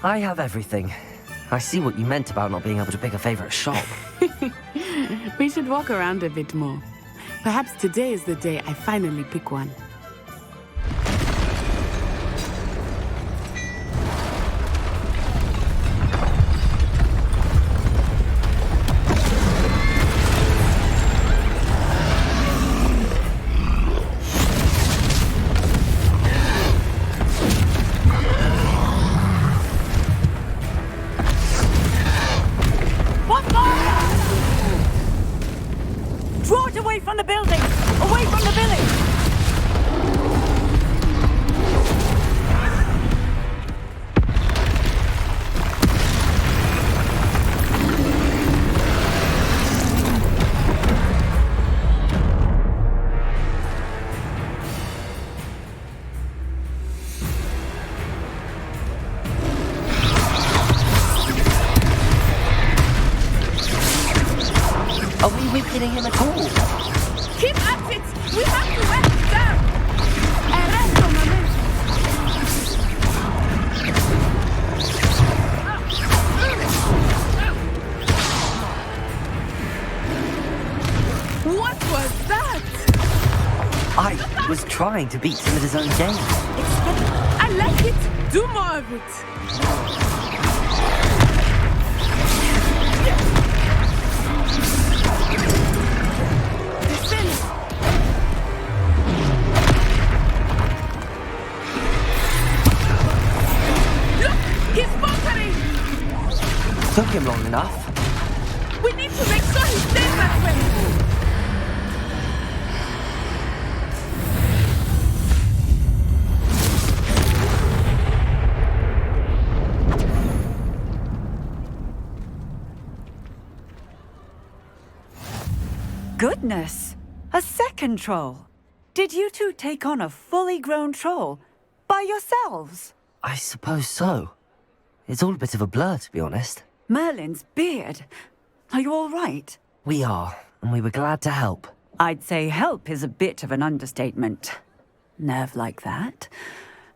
I have everything. I see what you meant about not being able to pick a favorite shop. We should walk around a bit more. Perhaps today is the day I finally pick one. Are we whipping him at all? Keep at it! We have to let it down! Arresto, momento! What was that? I was trying to beat him at his own game. I like it! Do more of it! Took him long enough. We need to make sure he stays that way. Goodness! A second troll. Did you two take on a fully grown troll by yourselves? I suppose so. It's all a bit of a blur, to be honest. Merlin's beard. Are you all right? We are, and we were glad to help. I'd say help is a bit of an understatement. Nerve like that.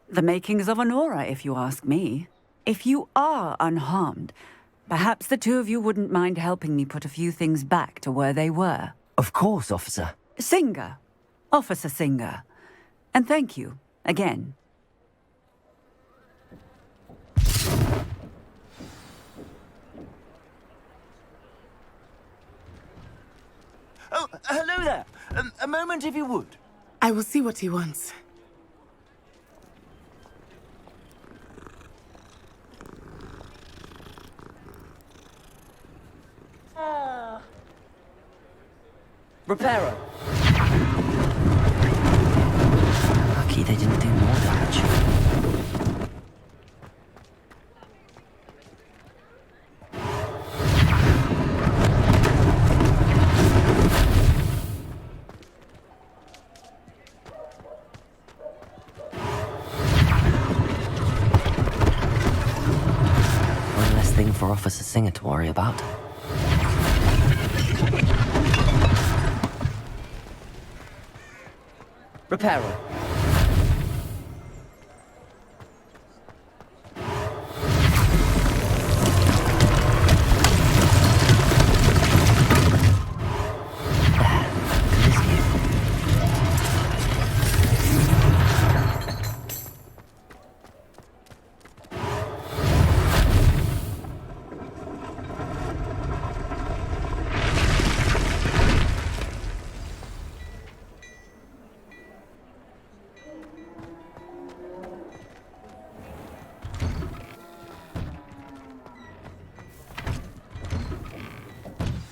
The makings of an aura, if you ask me. If you are unharmed, perhaps the two of you wouldn't mind helping me put a few things back to where they were. Of course, officer. Singer. Officer Singer. And thank you, again. Oh, hello there. A moment, if you would. I will see what he wants. Reparo. Lucky they didn't do more damage. One less thing for Officer Singer to worry about. Reparo.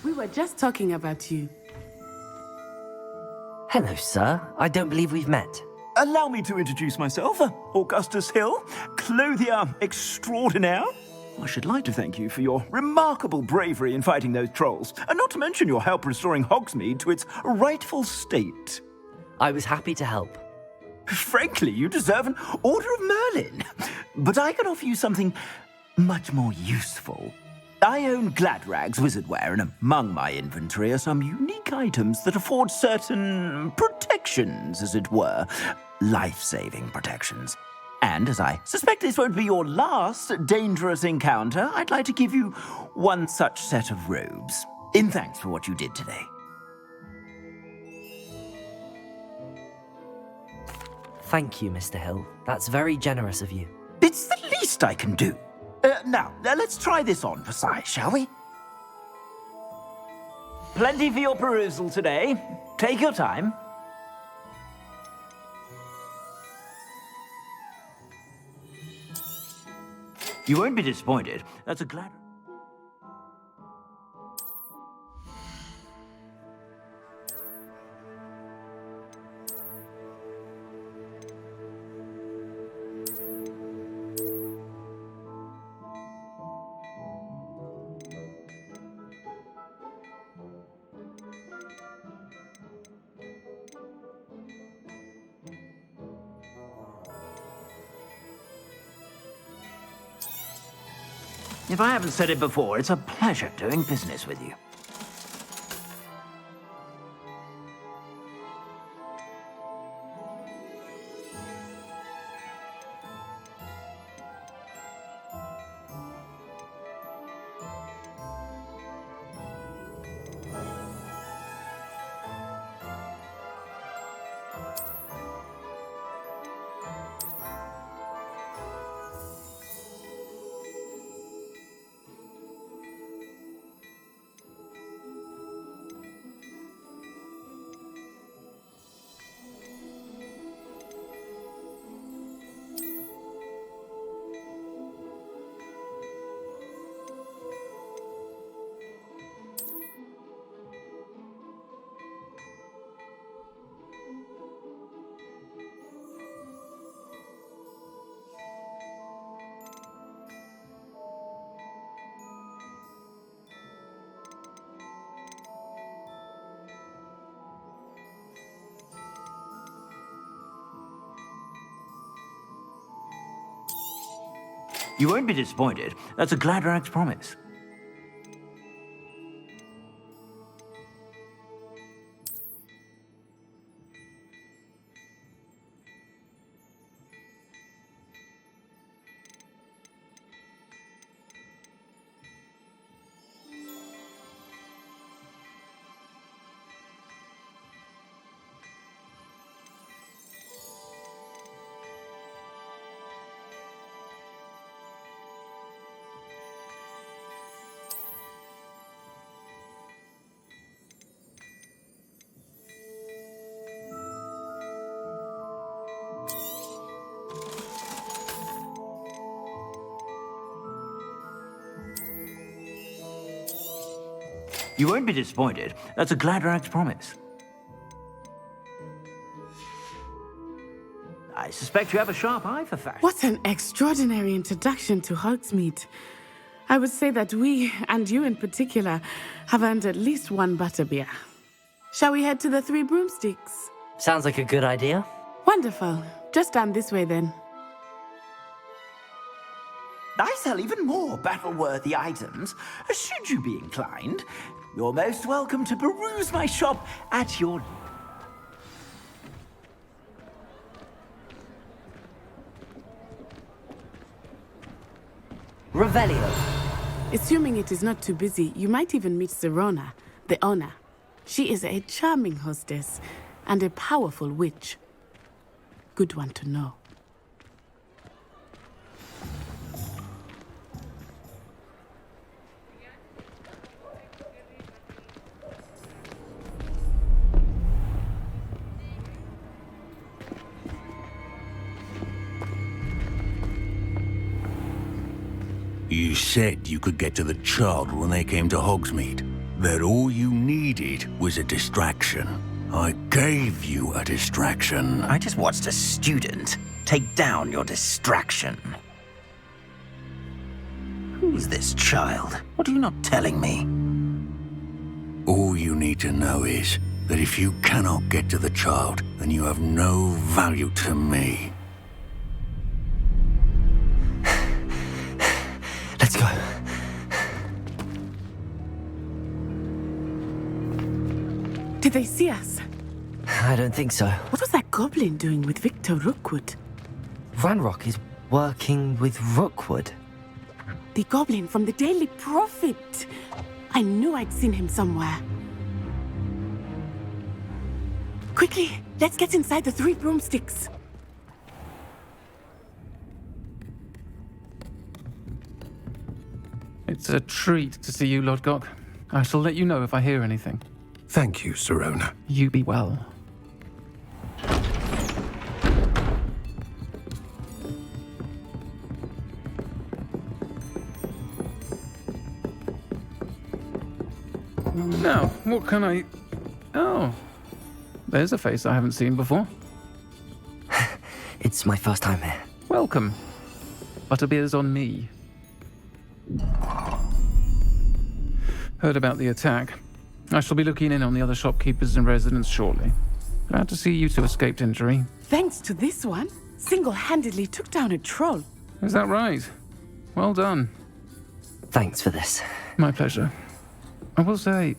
We were just talking about you. Hello, sir. I don't believe we've met. Allow me to introduce myself, Augustus Hill, clothier extraordinaire. I should like to thank you for your remarkable bravery in fighting those trolls, and not to mention your help restoring Hogsmeade to its rightful state. I was happy to help. Frankly, you deserve an Order of Merlin. But I can offer you something much more useful. I own Gladrag's wizardware, and among my inventory are some unique items that afford certain protections, as it were. Life-saving protections. And as I suspect this won't be your last dangerous encounter, I'd like to give you one such set of robes, in thanks for what you did today. Thank you, Mr. Hill. That's very generous of you. It's the least I can do. Now, let's try this on for size, shall we? Plenty for your perusal today. Take your time. You won't be disappointed. That's a glad... If I haven't said it before, it's a pleasure doing business with you. You won't be disappointed. That's a Gladrax promise. You won't be disappointed. That's a Gladrax promise. I suspect you have a sharp eye for fashion. What an extraordinary introduction to Hogsmeade. I would say that we, and you in particular, have earned at least one butterbeer. Shall we head to the Three Broomsticks? Sounds like a good idea. Wonderful. Just down this way then. I sell even more battle-worthy items, should you be inclined. You're most welcome to peruse my shop at your... Revelio. Assuming it is not too busy, you might even meet Serona, the owner. She is a charming hostess and a powerful witch. Good one to know. You said you could get to the child when they came to Hogsmeade. That all you needed was a distraction. I gave you a distraction. I just watched a student take down your distraction. Who's this child? What are you not telling me? All you need to know is that if you cannot get to the child, then you have no value to me. Let's go. Did they see us? I don't think so. What was that goblin doing with Victor Rookwood? Ranrock is working with Rookwood. The goblin from the Daily Prophet. I knew I'd seen him somewhere. Quickly, let's get inside the three broomsticks. It's a treat to see you, Lodgok. I shall let you know if I hear anything. Thank you, Sirona. You be well. Now, what can I... Oh, there's a face I haven't seen before. It's my first time here. Welcome. Butterbeer's on me. Heard about the attack. I shall be looking in on the other shopkeepers and residents shortly. Glad to see you two escaped injury. Thanks to this one, single-handedly took down a troll. Is that right? Well done. Thanks for this. My pleasure. I will say,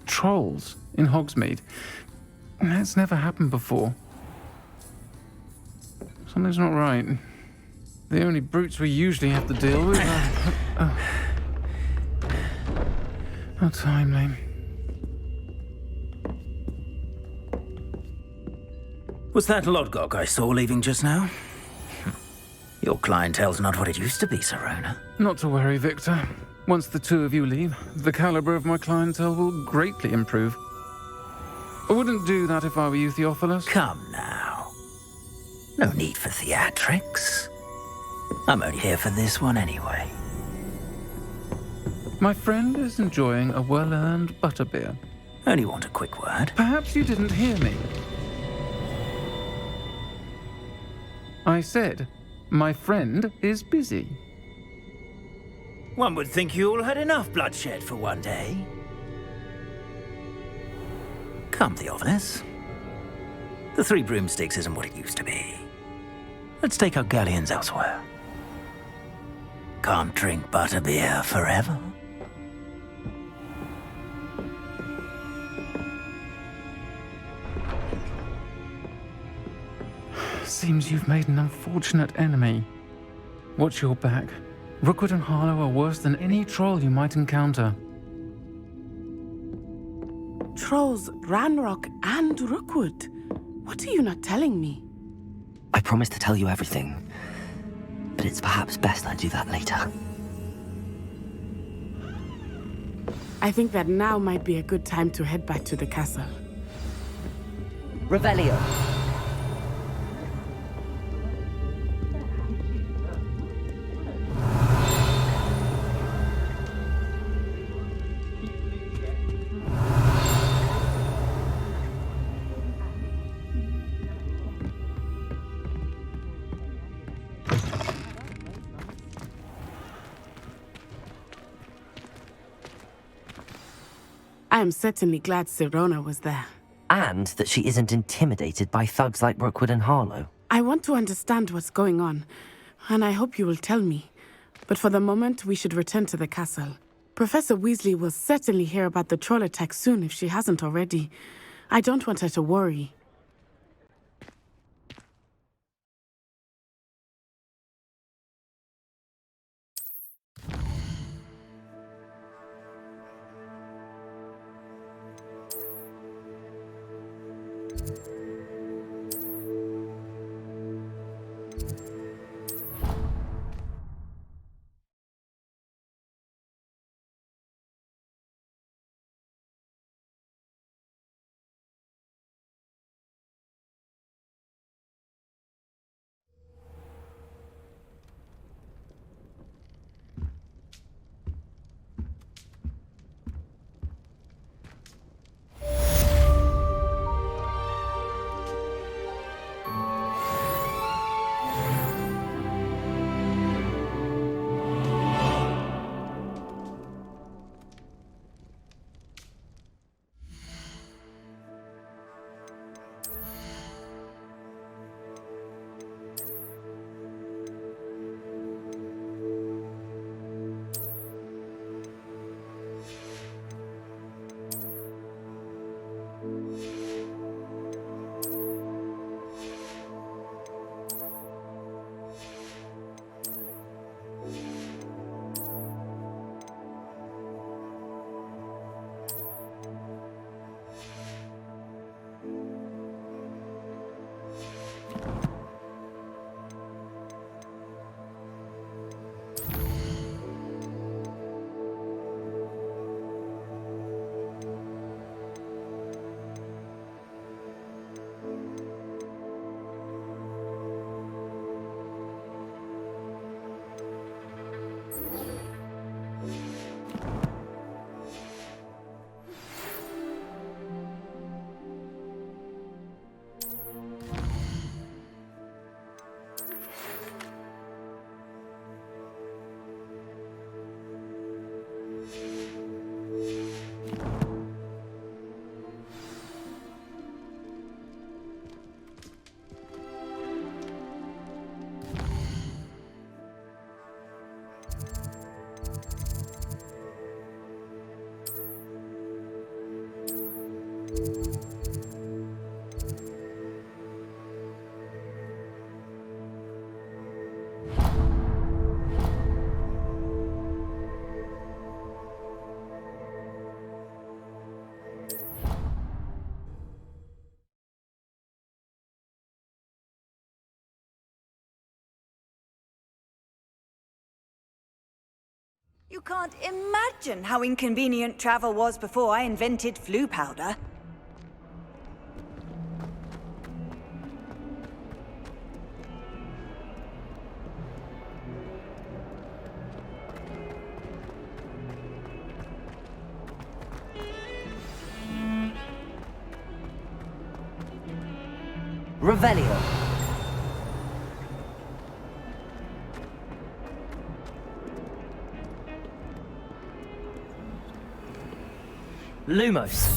trolls in Hogsmeade. That's never happened before. Something's not right. The only brutes we usually have to deal with are... How timely. Was that Lodgok I saw leaving just now? Your clientele's not what it used to be, Sirona. Not to worry, Victor. Once the two of you leave, the caliber of my clientele will greatly improve. I wouldn't do that if I were you, Theophilus. Come now. No need for theatrics. I'm only here for this one anyway. My friend is enjoying a well-earned butterbeer. Only want a quick word. Perhaps you didn't hear me. I said, my friend is busy. One would think you all had enough bloodshed for one day. Come, Theophilus. The Three Broomsticks isn't what it used to be. Let's take our galleons elsewhere. Can't drink butterbeer forever. Seems you've made an unfortunate enemy. Watch your back. Rookwood and Harlow are worse than any troll you might encounter. Trolls, Ranrock, and Rookwood. What are you not telling me? I promise to tell you everything, but it's perhaps best I do that later. I think that now might be a good time to head back to the castle. Revelio. I am certainly glad Sirona was there. And that she isn't intimidated by thugs like Rookwood and Harlow. I want to understand what's going on, and I hope you will tell me. But for the moment, we should return to the castle. Professor Weasley will certainly hear about the troll attack soon if she hasn't already. I don't want her to worry. You can't imagine how inconvenient travel was before I invented flu powder. Revelio. Lumos.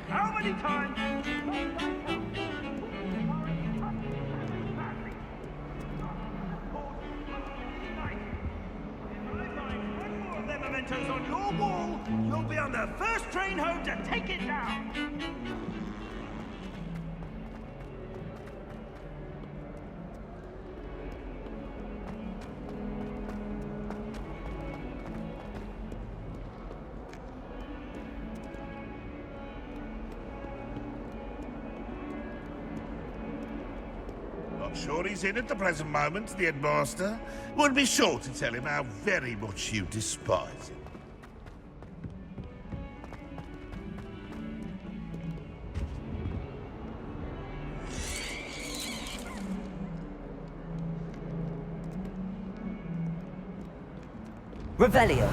How many times? Mementos on your wall, you'll be on the first train home to take it down. Not sure he's in at the present moment, the headmaster. Would be sure to tell him how very much you despise him. Revelio.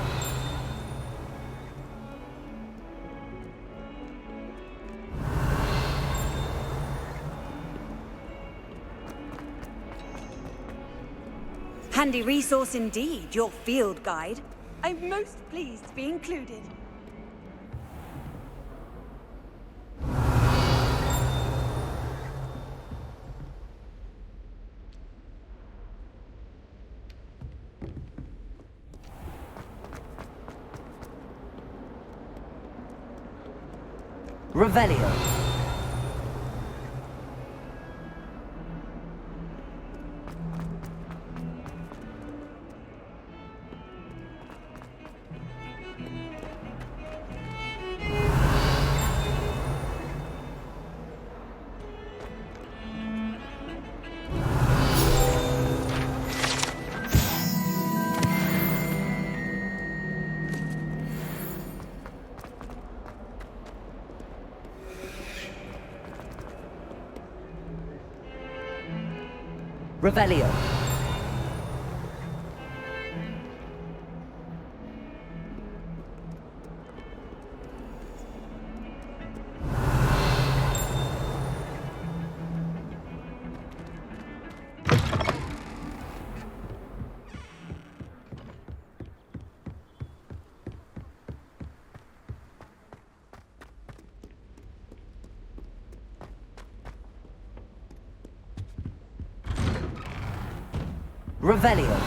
Handy resource indeed, your field guide. I'm most pleased to be included. Revelio. Revelio. Revelio.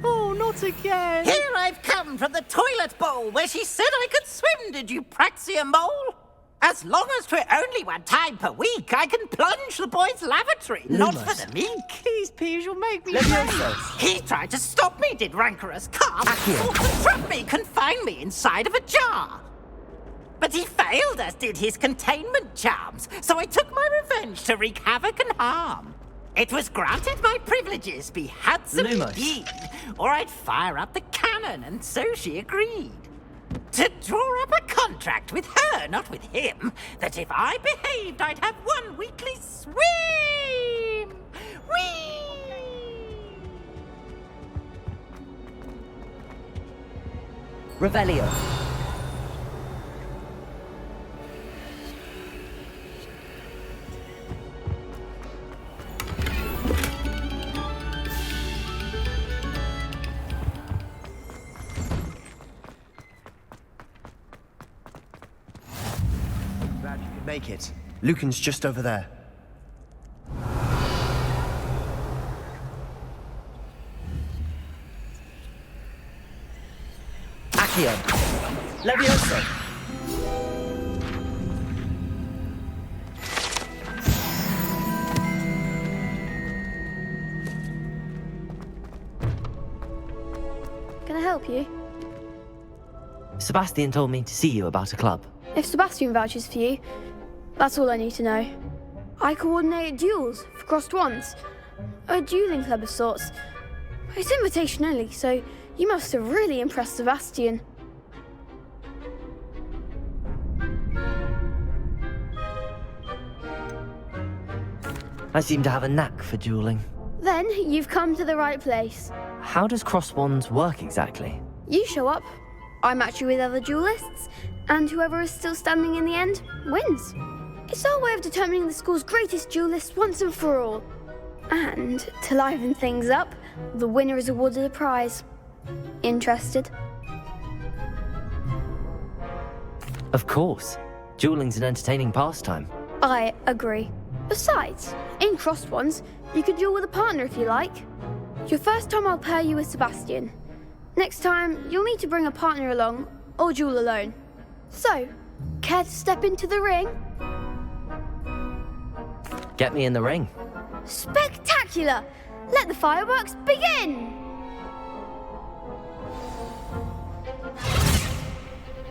Oh, not again! Here I've come from the toilet bowl where she said I could swim, did you praxia mole? As long as 'twere only one time per week, I can plunge the boy's lavatory, not for the meek. These peas will make me Levioso. He tried to stop me, did rancorous calf, Accio. or to trap me, confine me inside of a jar. But he failed, as did his containment charms, so I took my revenge to wreak havoc and harm. It was granted my privileges be handsome indeed, or I'd fire up the cannon, and so she agreed. To draw up a contract with her, not with him, that if I behaved, I'd have one weekly swim! Whee! Revelio. Glad you could make it. Lucan's just over there. Accio. Levioso. Can I help you? Sebastian told me to see you about a club. If Sebastian vouches for you, that's all I need to know. I coordinate duels for crossed wands. A dueling club of sorts. It's invitation only, so you must have really impressed Sebastian. I seem to have a knack for dueling. Then you've come to the right place. How does cross wands work exactly? You show up, I match you with other duelists, and whoever is still standing in the end wins. It's our way of determining the school's greatest duelist once and for all. And to liven things up, the winner is awarded a prize. Interested? Of course. Dueling's an entertaining pastime. I agree. Besides, in crossed ones, you could duel with a partner if you like. Your first time I'll pair you with Sebastian. Next time, you'll need to bring a partner along, or duel alone. So, care to step into the ring? Get me in the ring. Spectacular! Let the fireworks begin!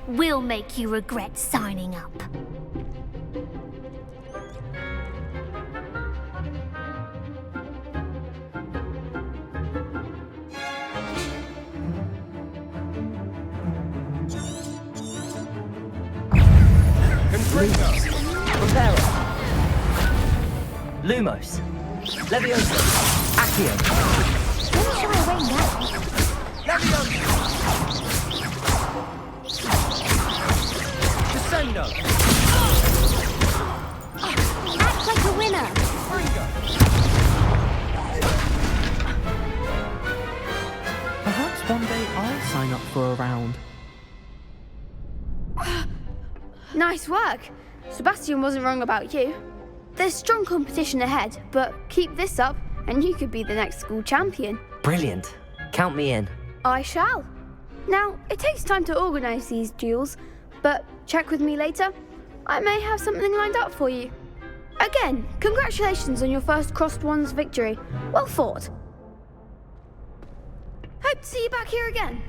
We'll make you regret signing up. Preparo. Lumos. Levioso. Accio. Don't shy away now. Levioso! Descendo! Act like a winner. Perhaps one day I'll sign up for a round. Nice work. Sebastian wasn't wrong about you. There's strong competition ahead, but keep this up and you could be the next school champion. Brilliant. Count me in. I shall. Now, it takes time to organise these duels, but check with me later. I may have something lined up for you. Again, congratulations on your first crossed wands victory. Well fought. Hope to see you back here again.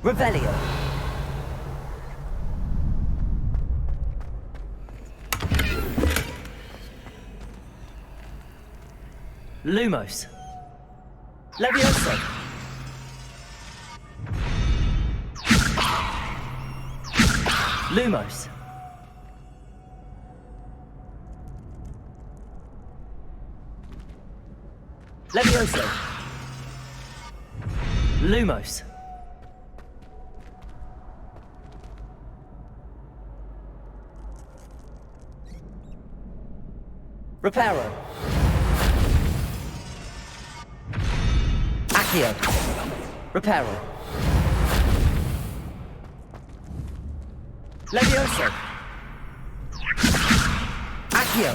Revelio. Lumos. Levioso. Lumos. Levioso. Lumos. Reparo. Accio. Reparo. Levioso. Accio.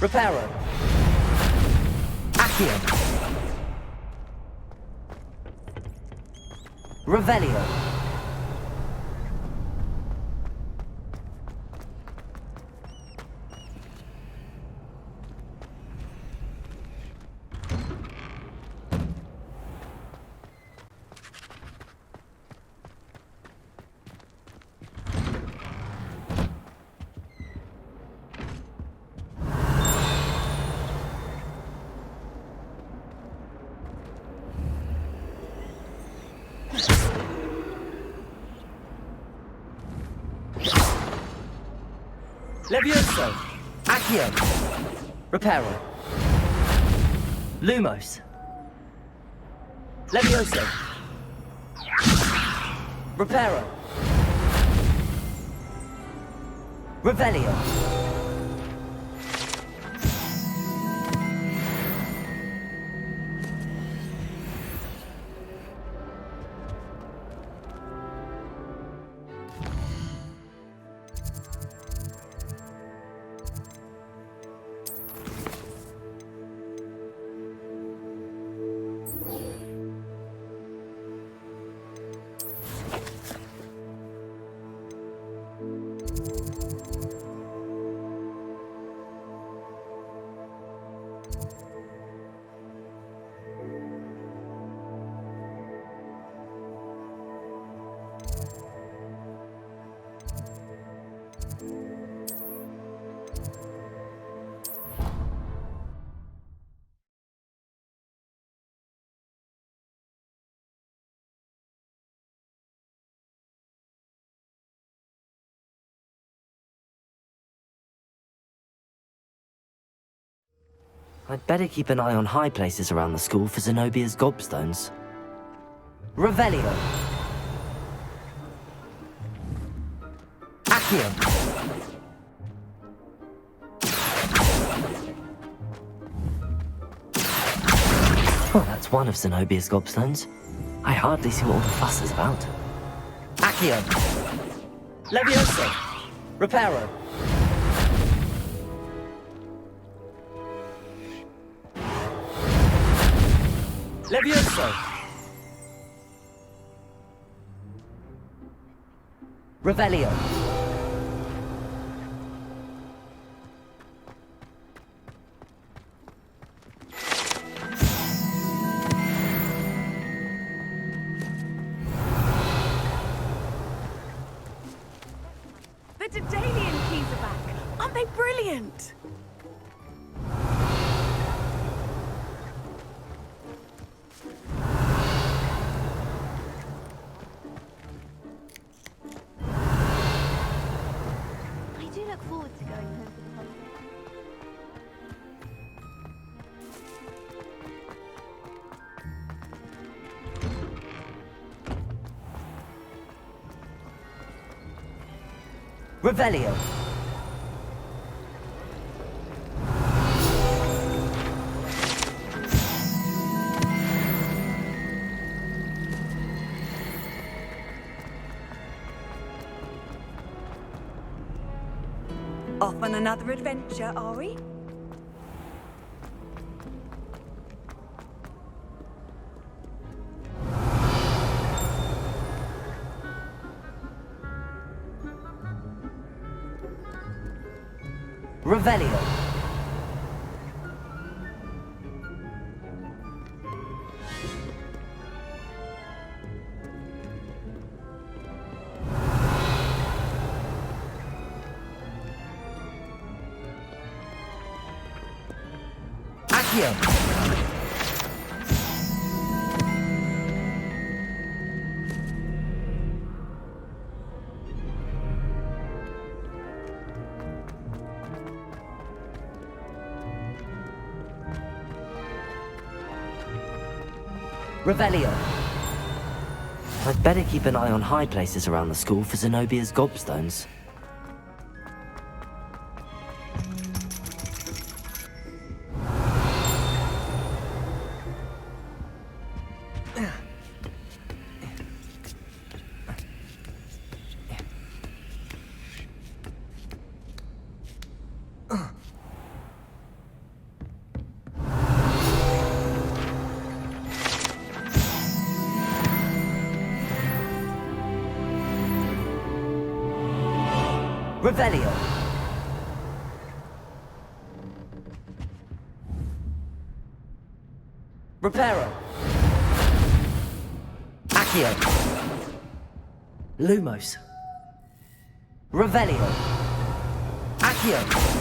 Reparo. Accio. Revelio. Levioso! Accio! Reparo! Lumos! Levioso! Reparo! Revelio! I'd better keep an eye on high places around the school for Zenobia's gobstones. Revelio! Accio! Oh, that's one of Zenobia's gobstones. I hardly see what all the fuss is about. Accio! Levioso! Reparo! Levioso! Revelio! The Daedalian keys are back. Aren't they brilliant? Revelio! Off on another adventure, are we? Revelio! Accio! Revelio! I'd better keep an eye on high places around the school for Zenobia's gobstones. Revelio! Reparo! Accio! Lumos! Revelio! Accio!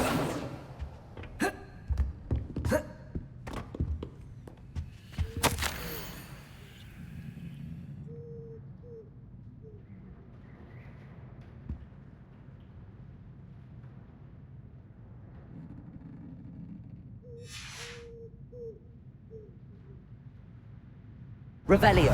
Revelio.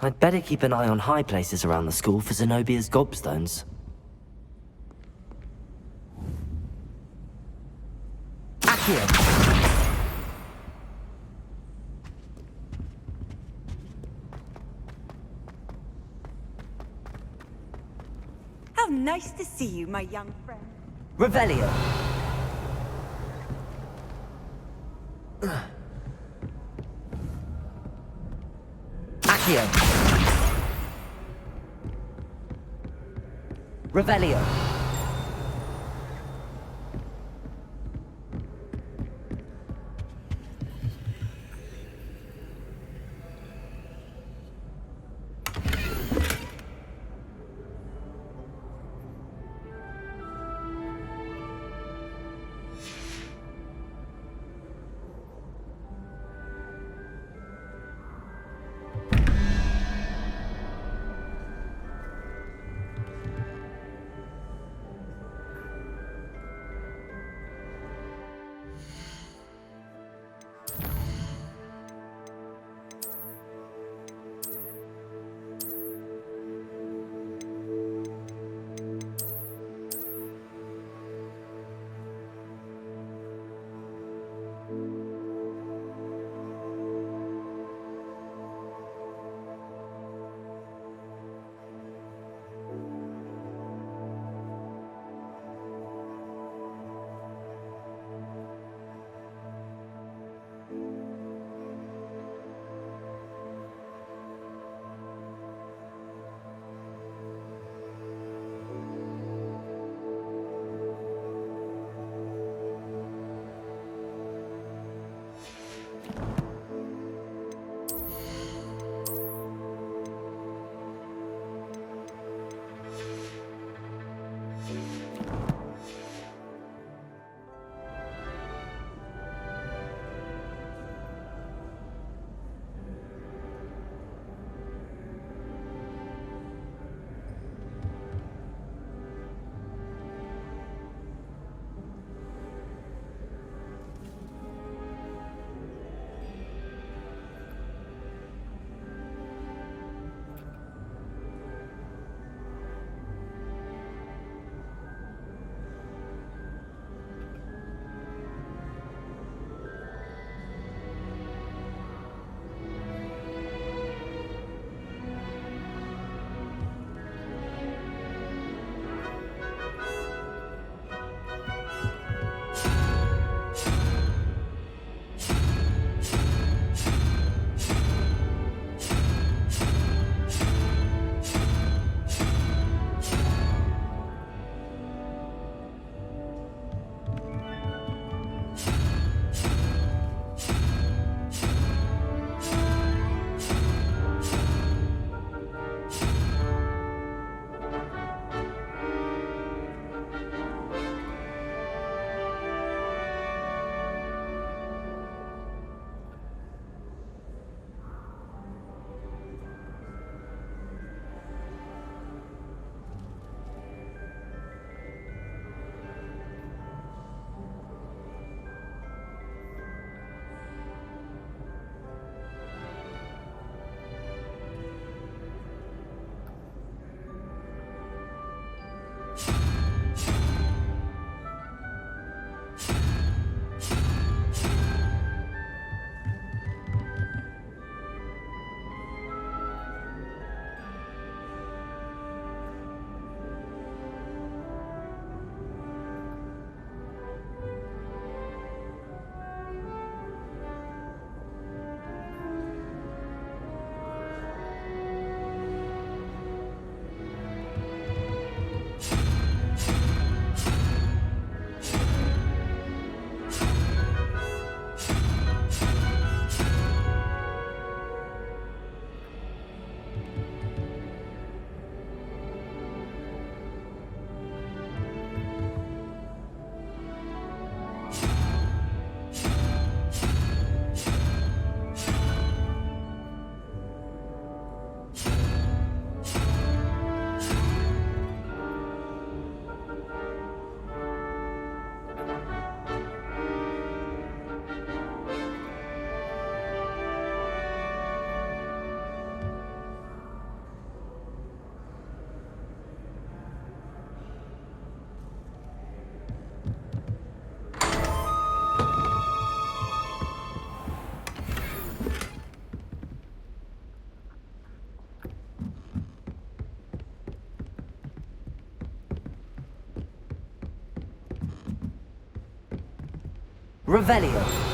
I'd better keep an eye on high places around the school for Zenobia's gobstones. Accio! How nice to see you, my young friend. Revelio. Accio. Revelio. Revelio.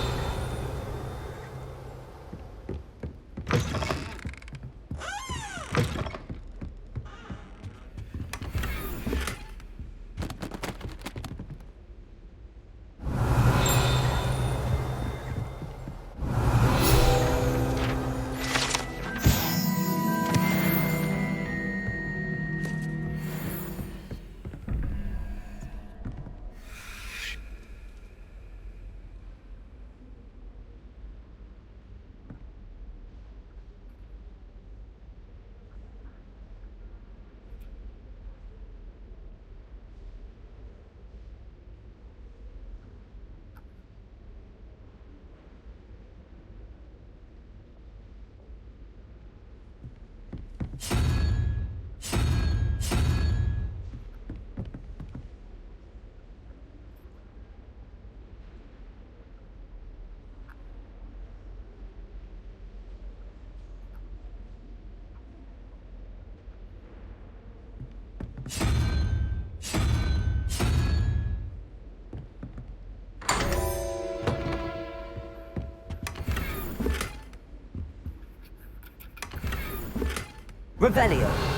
Revelio.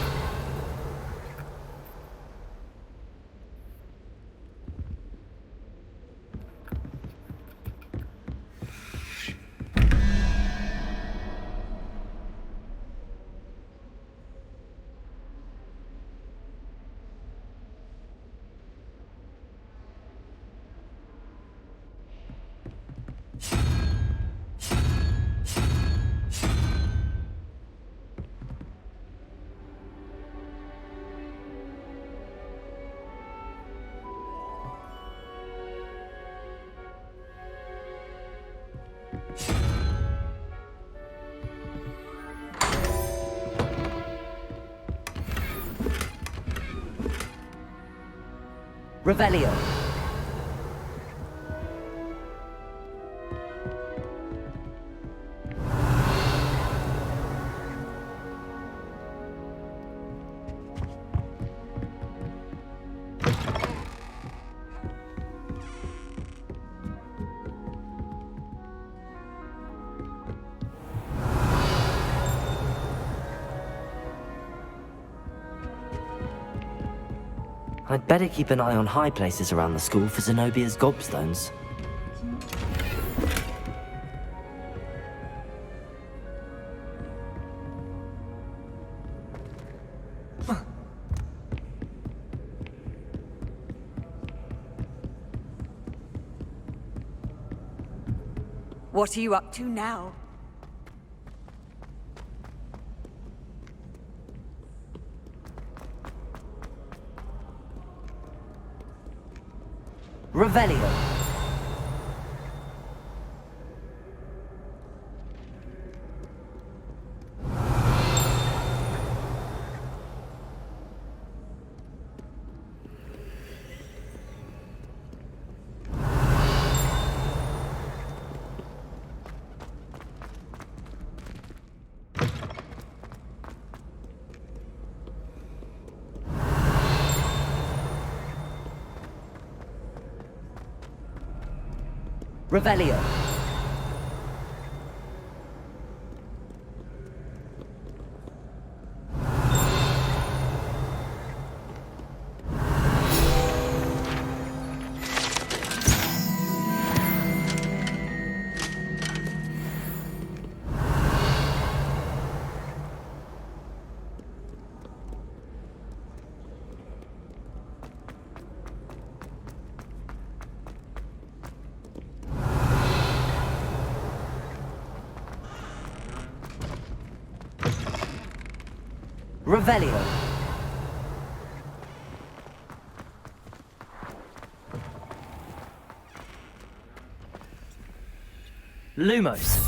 Revelio. I'd better keep an eye on high places around the school for Zenobia's gobstones. What are you up to now? Revelio. Revelio. Revelio. Lumos.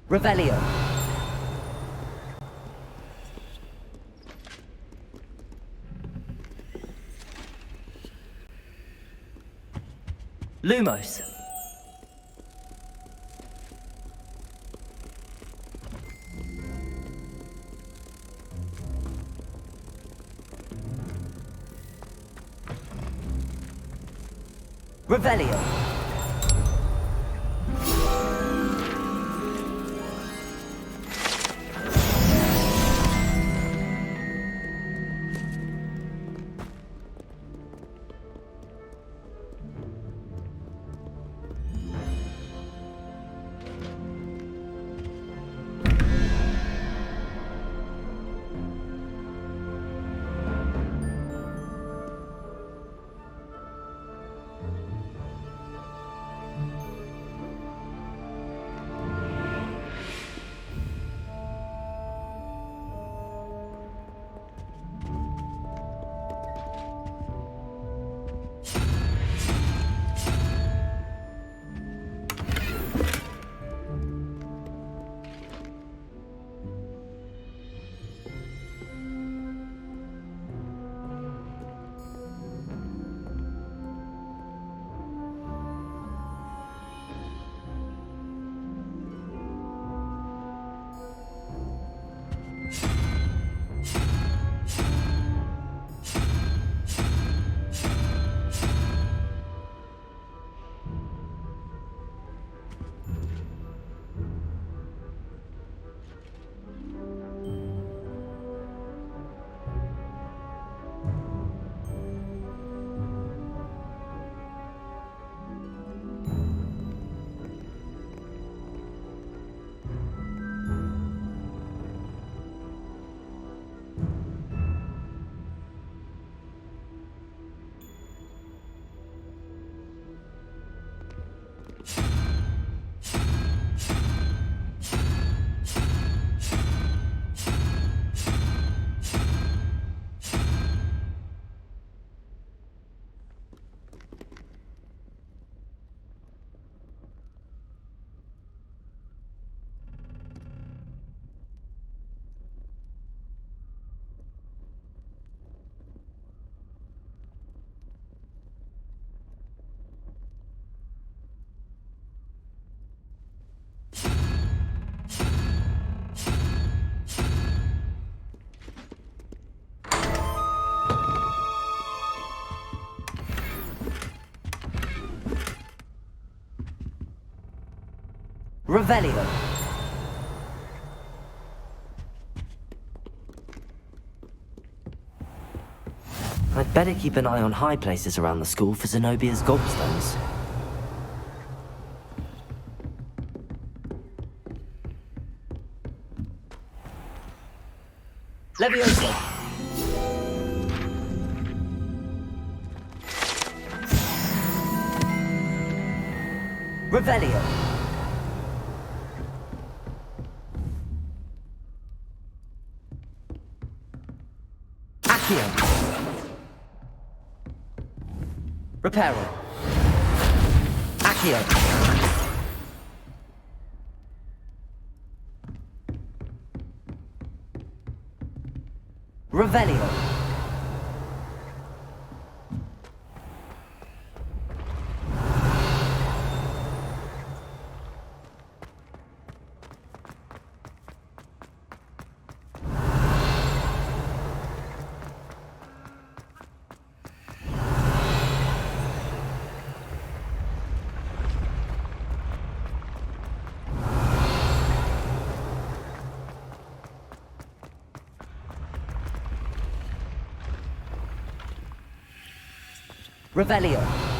Revelio. Lumos. Revelio. Revelio. I'd better keep an eye on high places around the school for Zenobia's gobstones. Levioso. Revelio. Reparo. Accio. Revelio. Revelio.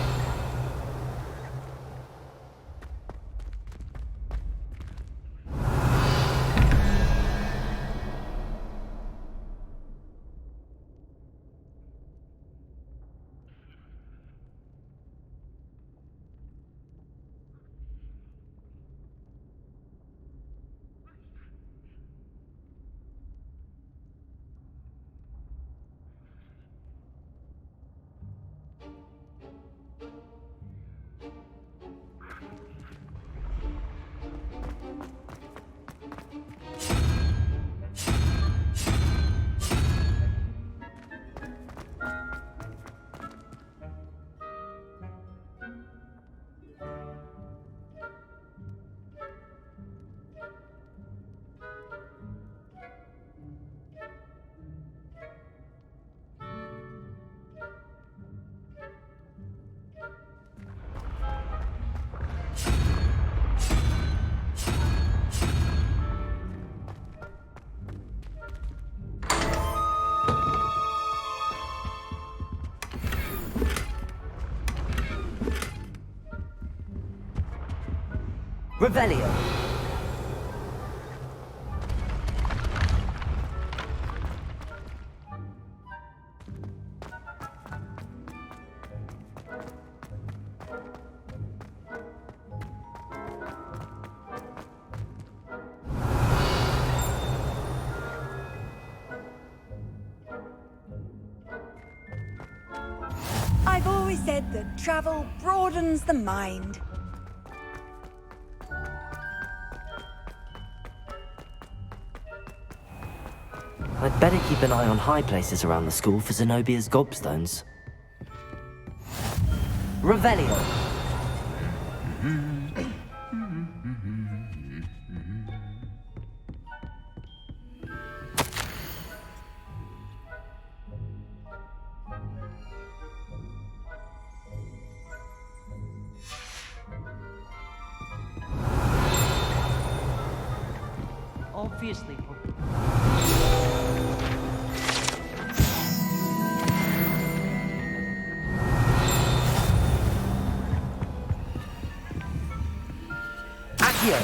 Revelio. I've always said that travel broadens the mind. I'd better keep an eye on high places around the school for Zenobia's gobstones. Revelio. Obviously. Accio.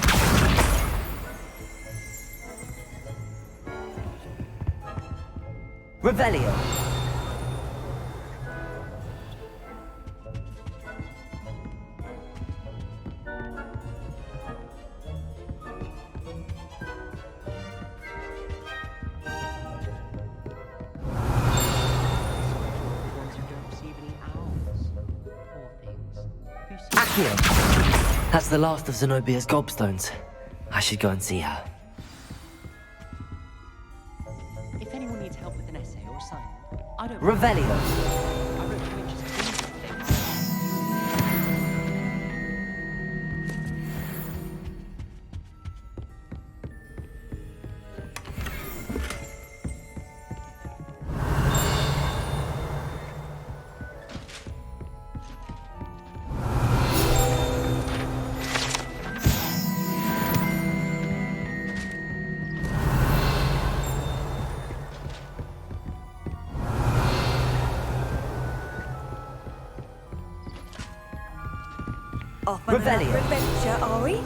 Revelio. Accio. That's the last of Zenobia's gobstones. I should go and see her. If anyone needs help with an essay or assignment, I don't. Revelio. I wrote you in just a thing. Off on another adventure, are we?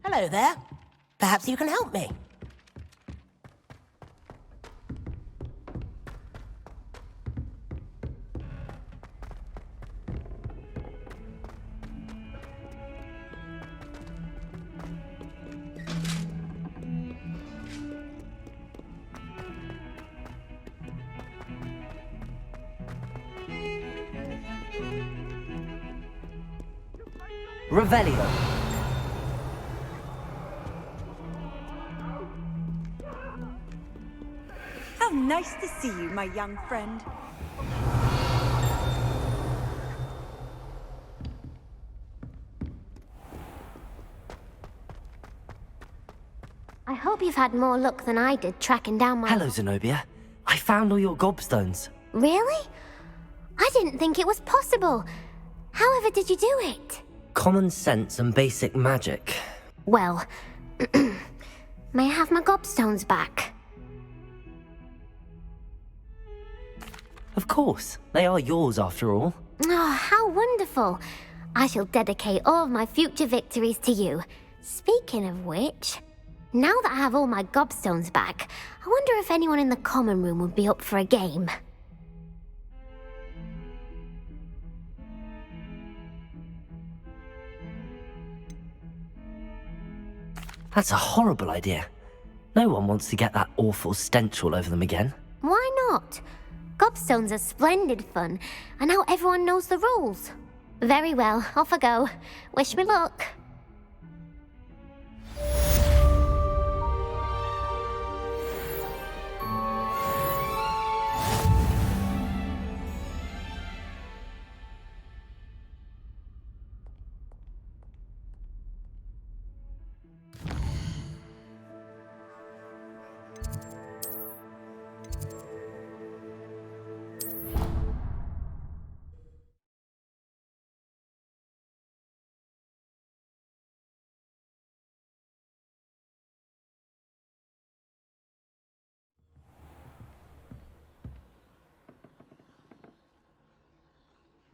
Hello there. Perhaps you can help me. Revelio. How nice to see you, my young friend. I hope you've had more luck than I did tracking down my... Hello, Zenobia. I found all your gobstones. Really? I didn't think it was possible. However did you do it? Common sense and basic magic. Well, may I have my gobstones back? Of course. They are yours, after all. Oh, how wonderful. I shall dedicate all of my future victories to you. Speaking of which, now that I have all my gobstones back, I wonder if anyone in the common room would be up for a game. That's a horrible idea. No one wants to get that awful stench all over them again. Why not? Gobstones are splendid fun, and now everyone knows the rules. Very well, off I go. Wish me luck.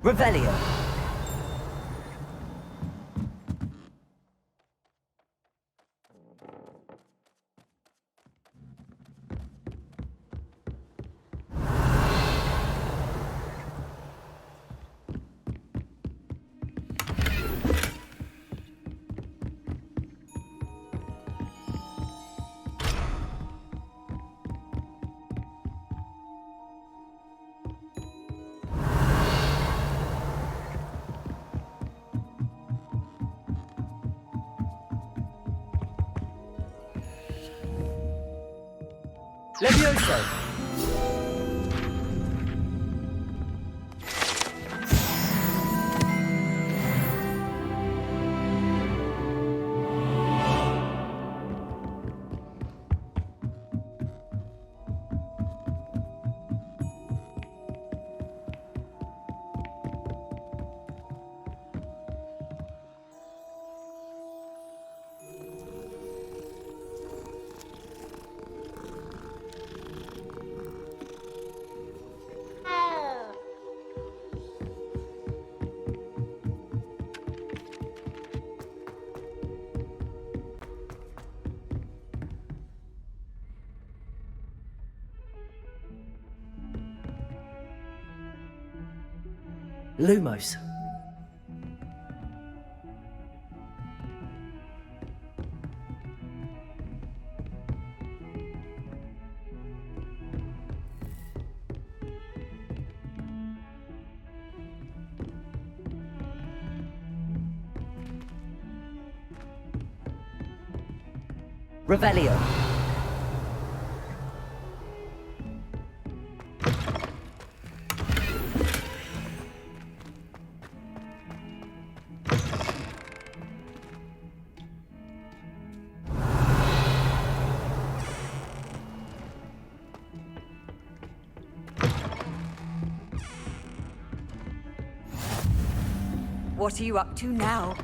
Revelio. Levioso. Lumos. Revelio. What are you up to now?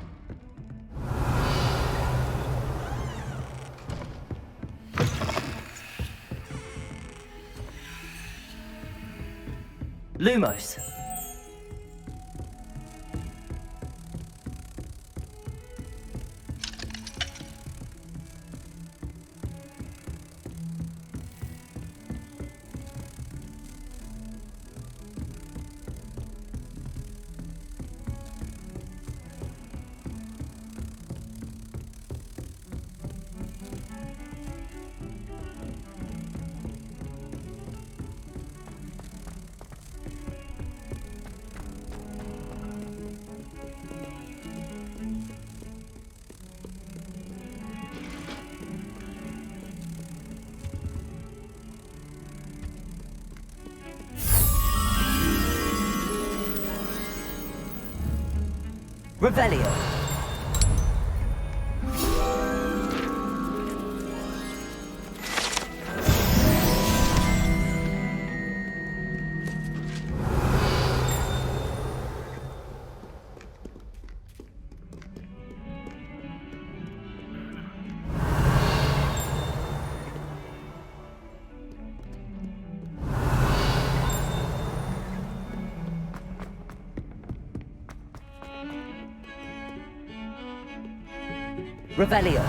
Lumos. Revelio. Revelio.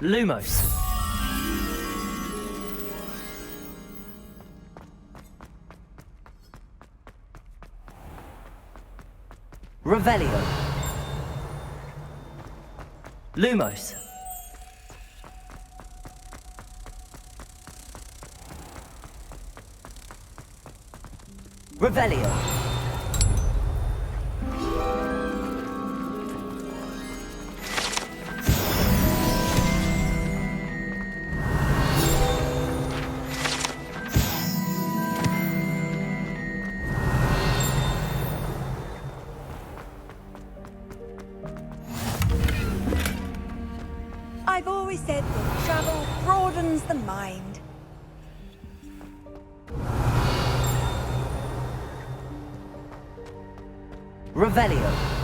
Lumos. Revelio. Lumos. Revelio. I've always said that travel broadens the mind. Revelio.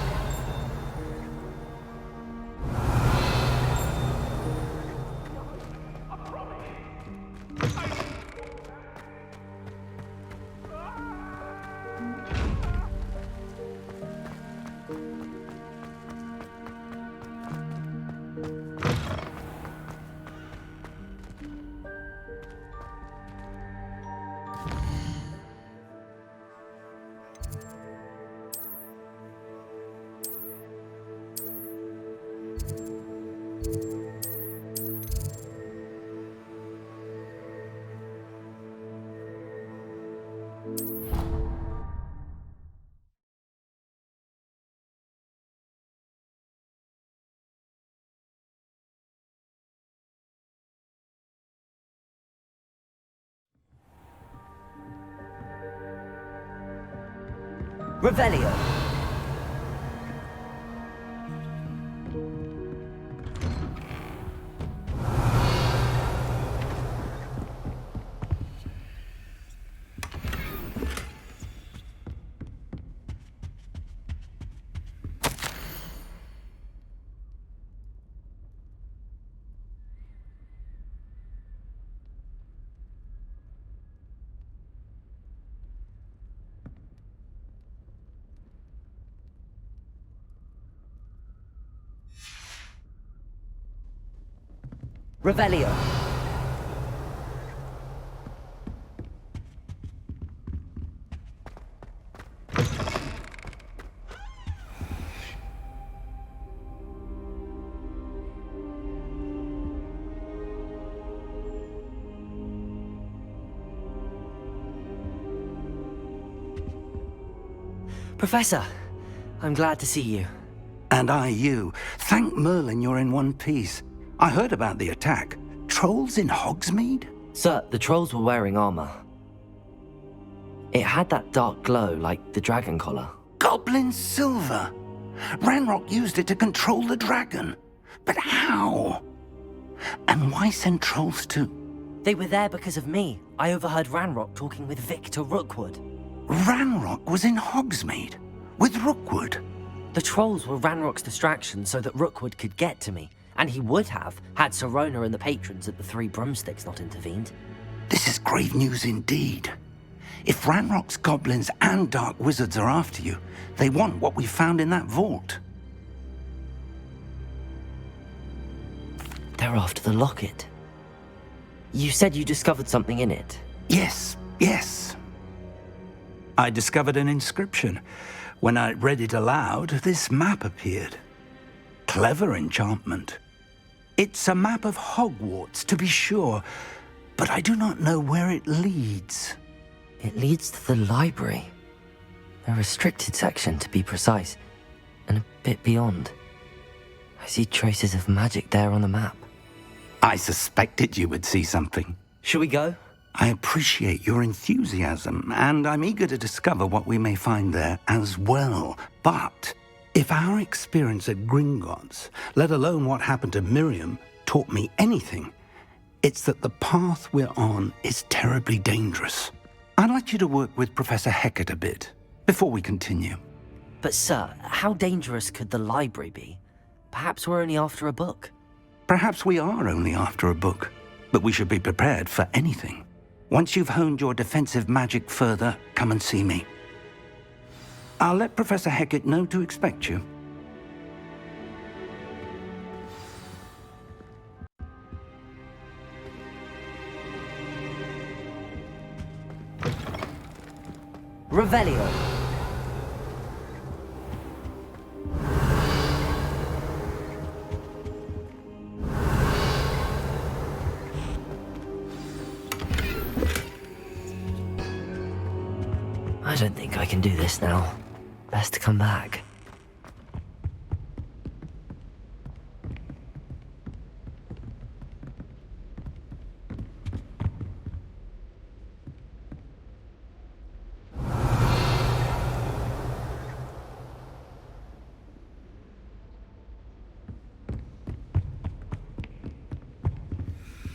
Revelio. Revelio. Professor, I'm glad to see you. And I you. Thank Merlin you're in one piece. I heard about the attack. Trolls in Hogsmeade? Sir, the trolls were wearing armor. It had that dark glow like the dragon collar. Goblin silver! Ranrock used it to control the dragon. But how? And why send trolls too? They were there because of me. I overheard Ranrock talking with Victor Rookwood. Ranrock was in Hogsmeade? With Rookwood? The trolls were Ranrock's distraction so that Rookwood could get to me. And he would have, had Sirona and the patrons at the Three Broomsticks not intervened. This is grave news indeed. If Ranrock's goblins and dark wizards are after you, they want what we found in that vault. They're after the locket. You said you discovered something in it. Yes, yes. I discovered an inscription. When I read it aloud, this map appeared. Clever enchantment. It's a map of Hogwarts, to be sure, but I do not know where it leads. It leads to the library. A restricted section, to be precise, and a bit beyond. I see traces of magic there on the map. I suspected you would see something. Shall we go? I appreciate your enthusiasm, and I'm eager to discover what we may find there as well. But if our experience at Gringotts, let alone what happened to Miriam, taught me anything, it's that the path we're on is terribly dangerous. I'd like you to work with Professor Hecat a bit, before we continue. But sir, how dangerous could the library be? Perhaps we're only after a book. Perhaps we are only after a book, but we should be prepared for anything. Once you've honed your defensive magic further, come and see me. I'll let Professor Hecat know to expect you. Revelio. I don't think I can do this now. Best to come back.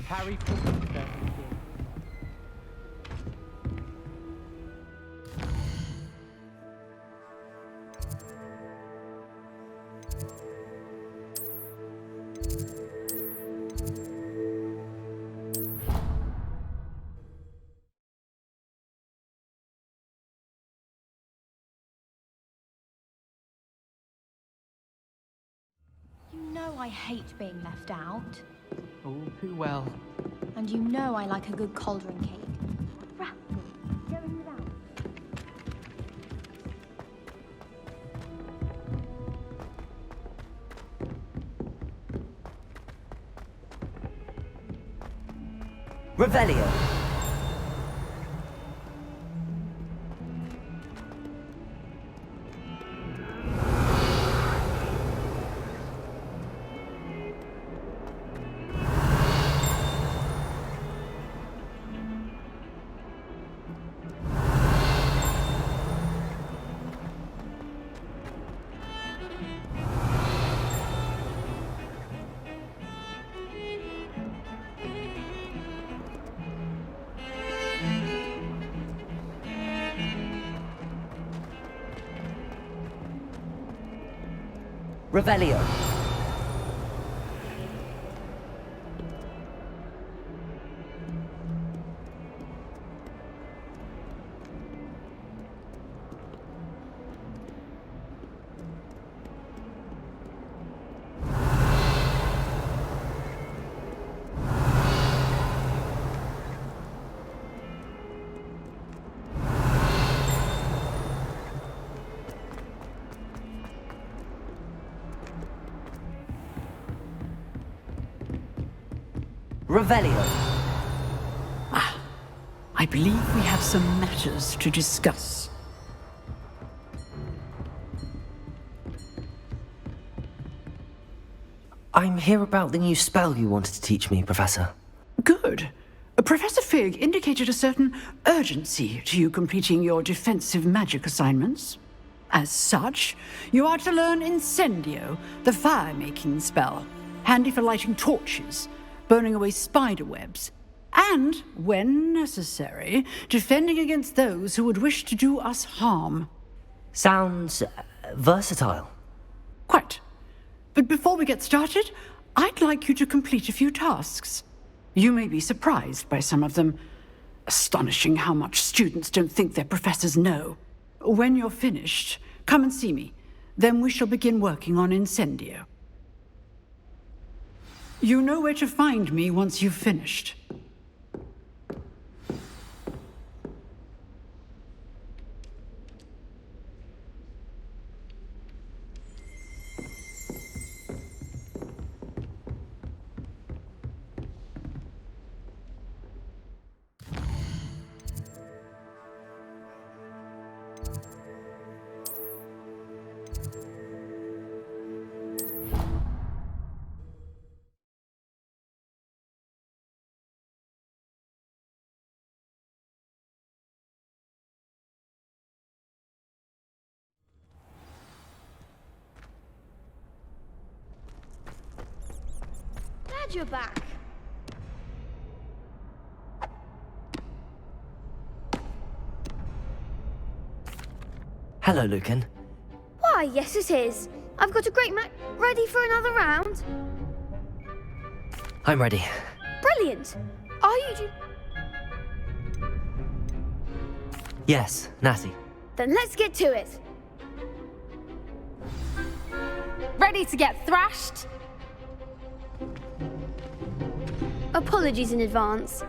Harry Potter. You know I hate being left out. All too well. And you know I like a good cauldron cake. Rascal, going without. Revelio. Revelio. Revelio. I believe we have some matters to discuss. I'm here about the new spell you wanted to teach me, Professor. Good. Professor Fig indicated a certain urgency to you completing your defensive magic assignments. As such, you are to learn Incendio, the fire-making spell, handy for lighting torches, burning away spider webs, and, when necessary, defending against those who would wish to do us harm. Sounds versatile. Quite. But before we get started, I'd like you to complete a few tasks. You may be surprised by some of them. Astonishing how much students don't think their professors know. When you're finished, come and see me. Then we shall begin working on Incendio. You know where to find me once you've finished. Glad you're back. Hello, Lucan. Why, yes it is. I've got a great match ready for another round. I'm ready. Brilliant. Are you... Yes, Natty. Then let's get to it. Ready to get thrashed? Apologies in advance.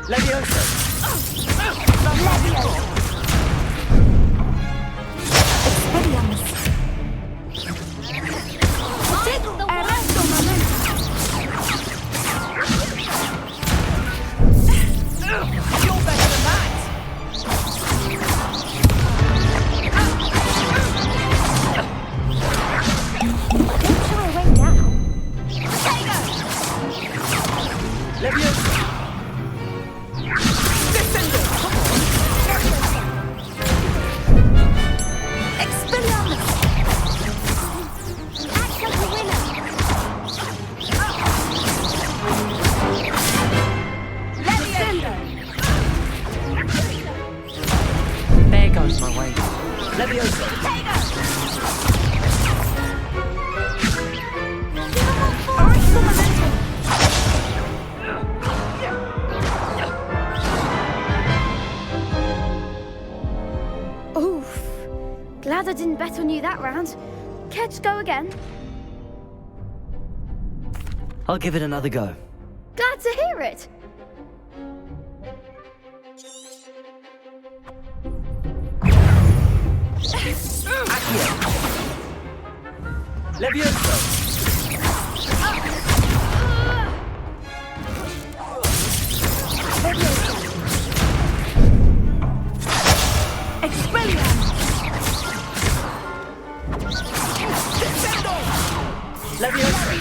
Leviosa. Leviosa. Expelliarmus. Take the arresto momento. You're better than that. Which shall I win now? Leviosa. Expelliarmus. Act like a winner. Leviosa. There goes my way. Leviosa. Arresto momentum. Oof. Glad I didn't bet on you that round. Care to go again? I'll give it another go. Glad to hear it. Accio. Leviosa. Expelliarmus. Leviosa.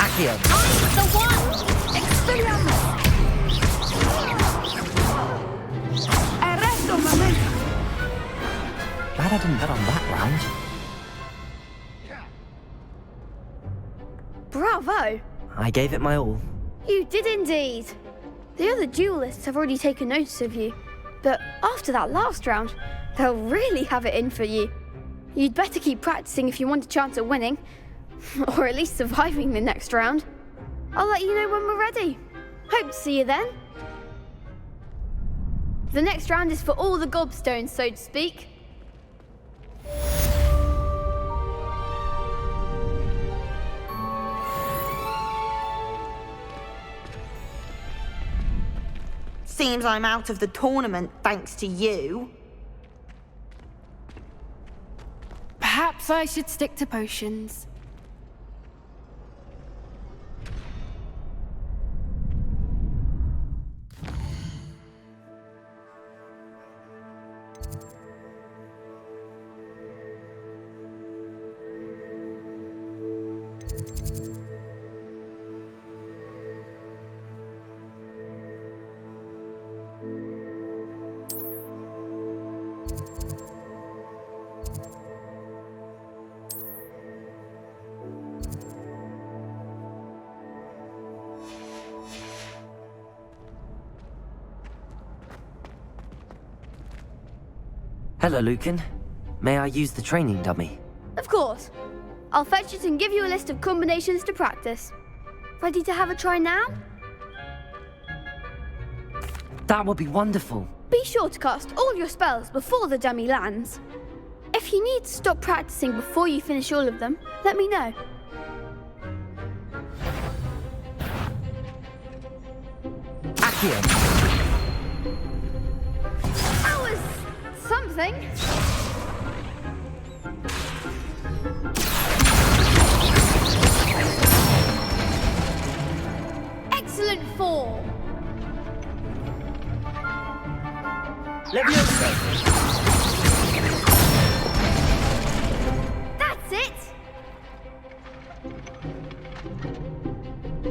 Accio. The one. Expelliarmus. Arresto momentum. Glad I didn't bet on that round. Bravo. I gave it my all. You did indeed. The other duelists have already taken notice of you, but after that last round, they'll really have it in for you. You'd better keep practicing if you want a chance at winning, or at least surviving the next round. I'll let you know when we're ready. Hope to see you then. The next round is for all the gobstones, so to speak. Seems I'm out of the tournament thanks to you. Perhaps I should stick to potions. Hello, Lucan. May I use the training dummy? Of course. I'll fetch it and give you a list of combinations to practice. Ready to have a try now? That would be wonderful. Be sure to cast all your spells before the dummy lands. If you need to stop practicing before you finish all of them, let me know. Accio. That was something. Excellent fall. Leviosa. That's it.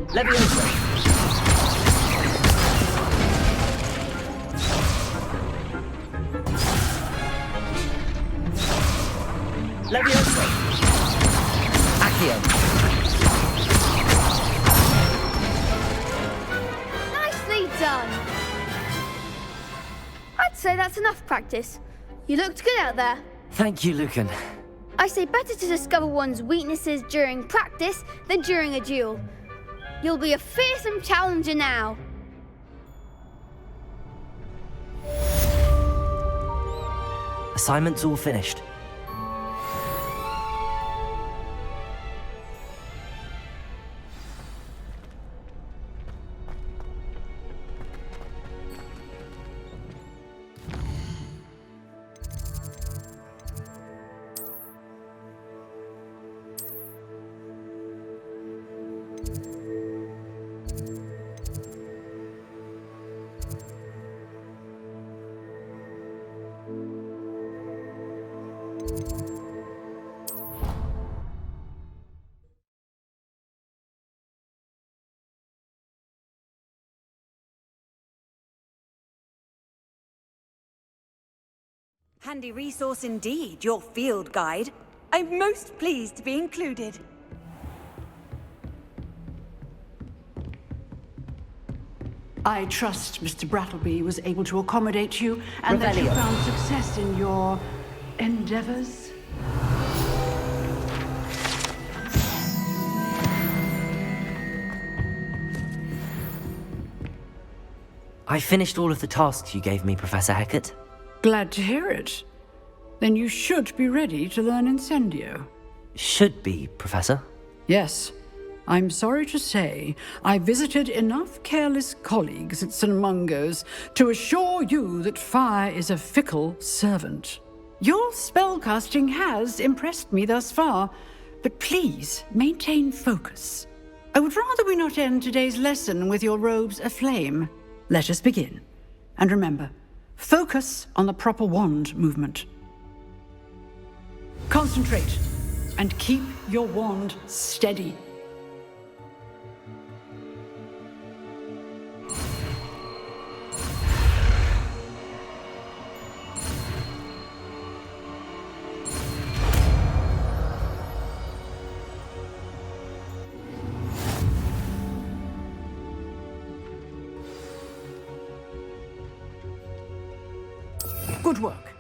Leviosa. Leviosa. Accio. Nicely done. say that's enough practice. You looked good out there. Thank you, Lucan. I say better to discover one's weaknesses during practice than during a duel. You'll be a fearsome challenger now. Assignment's all finished. Handy resource indeed, your field guide. I'm most pleased to be included. I trust Mr. Brattleby was able to accommodate you and that you Revelio. found success in your endeavors. I finished all of the tasks you gave me, Professor Hecat. Glad to hear it. Then you should be ready to learn Incendio. Should be, Professor. Yes. I'm sorry to say, I visited enough careless colleagues at St. Mungo's to assure you that fire is a fickle servant. Your spellcasting has impressed me thus far, but please maintain focus. I would rather we not end today's lesson with your robes aflame. Let us begin. And remember, focus on the proper wand movement. Concentrate and keep your wand steady. Good work.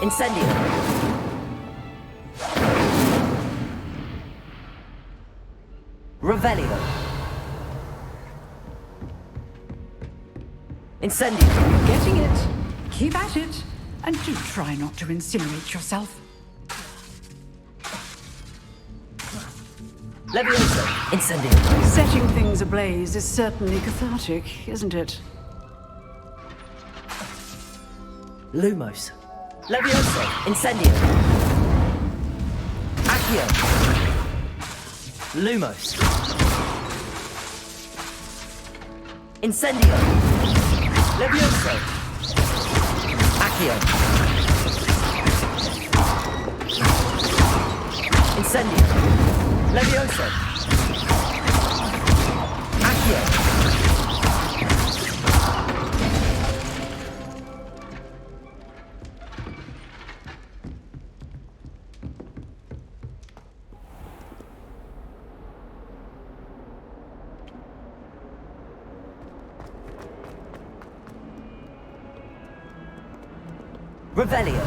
Incendio. Revelio. Incendio. You're getting it. Keep at it. And do try not to incinerate yourself. Levioso. Incendio. Setting things ablaze is certainly cathartic, isn't it? Lumos. Levioso. Incendio. Accio. Lumos. Incendio. Levioso. Accio. Incendio. Levioso. Accio. Revelio.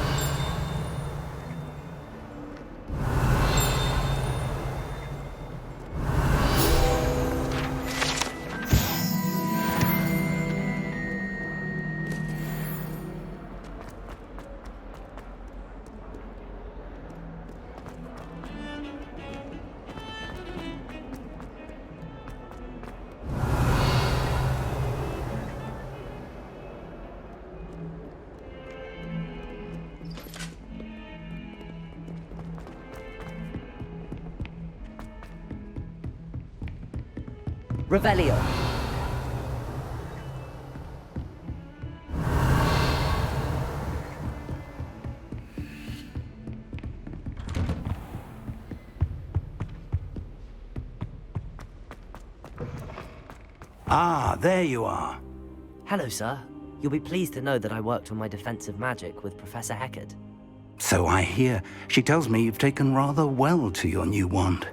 Revelio. Ah, there you are. Hello, sir. You'll be pleased to know that I worked on my defensive magic with Professor Heckard. So I hear. She tells me you've taken rather well to your new wand.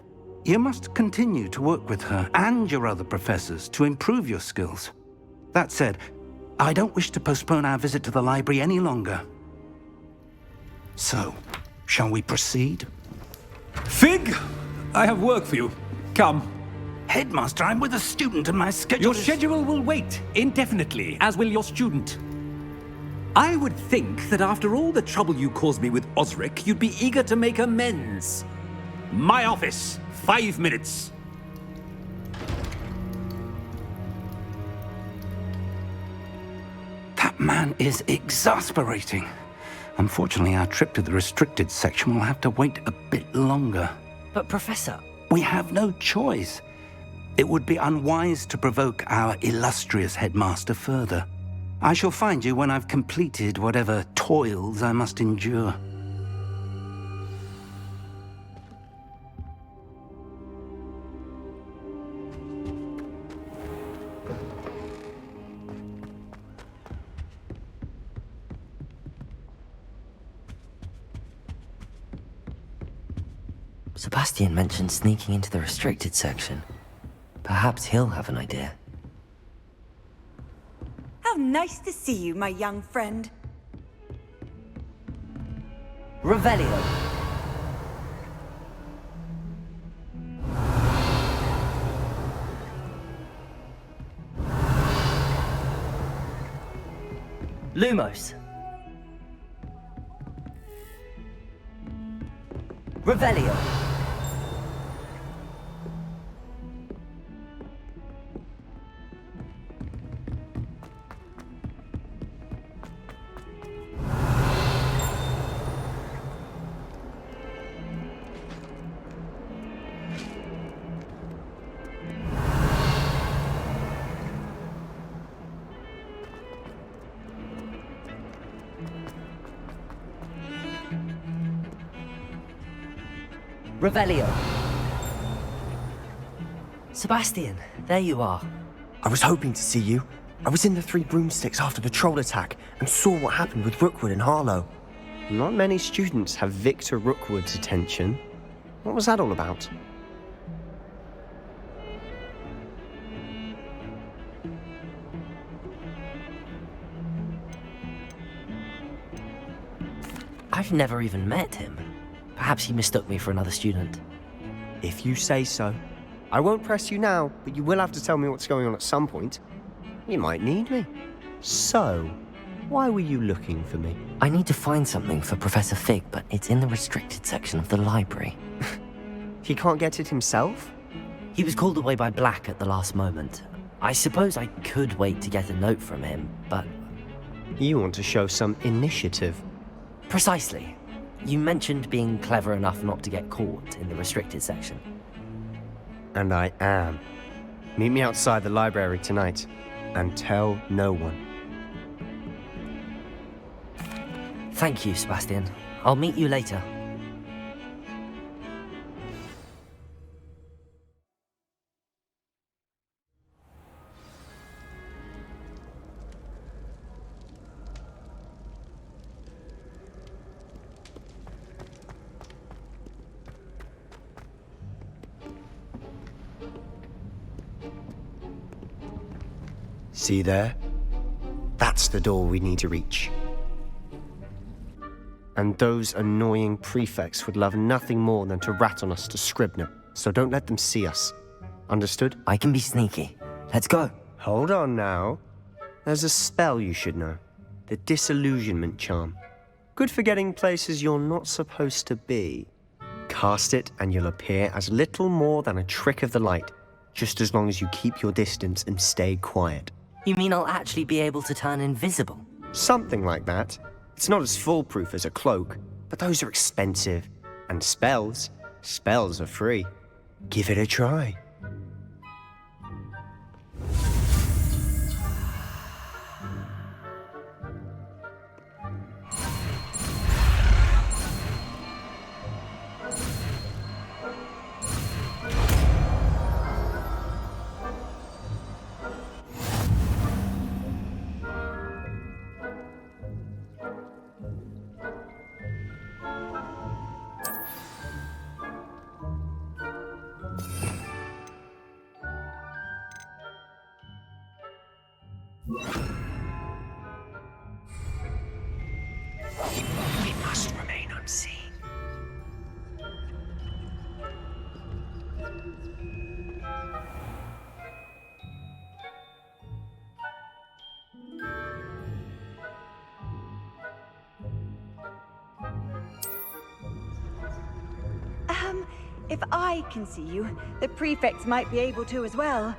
You must continue to work with her and your other professors to improve your skills. That said, I don't wish to postpone our visit to the library any longer. So, shall we proceed? Fig! I have work for you. Come. Headmaster, I'm with a student and my schedule Your schedule will wait indefinitely, as will your student. I would think that after all the trouble you caused me with Osric, you'd be eager to make amends. My office, 5 minutes. That man is exasperating. Unfortunately, our trip to the restricted section will have to wait a bit longer. But Professor... We have no choice. It would be unwise to provoke our illustrious headmaster further. I shall find you when I've completed whatever toils I must endure. Sebastian mentioned sneaking into the restricted section. Perhaps he'll have an idea. How nice to see you, my young friend. Revelio. Lumos. Revelio. Revelio. Sebastian, there you are. I was hoping to see you. I was in the Three Broomsticks after the troll attack and saw what happened with Rookwood and Harlow. Not many students have Victor Rookwood's attention. What was that all about? I've never even met him. Perhaps he mistook me for another student. If you say so. I won't press you now, but you will have to tell me what's going on at some point. You might need me. So, why were you looking for me? I need to find something for Professor Fig, but it's in the restricted section of the library. He can't get it himself? He was called away by Black at the last moment. I suppose I could wait to get a note from him, but... You want to show some initiative. Precisely. You mentioned being clever enough not to get caught in the restricted section. And I am. Meet me outside the library tonight, and tell no one. Thank you, Sebastian. I'll meet you later. See there? That's the door we need to reach. And those annoying prefects would love nothing more than to rat on us to Scribner, so don't let them see us. Understood? I can be sneaky. Let's go. Hold on now. There's a spell you should know. The Disillusionment Charm. Good for getting places you're not supposed to be. Cast it and you'll appear as little more than a trick of the light, just as long as you keep your distance and stay quiet. You mean I'll actually be able to turn invisible? Something like that. It's not as foolproof as a cloak, but those are expensive. And spells are free. Give it a try. If I can see you, the prefects might be able to as well.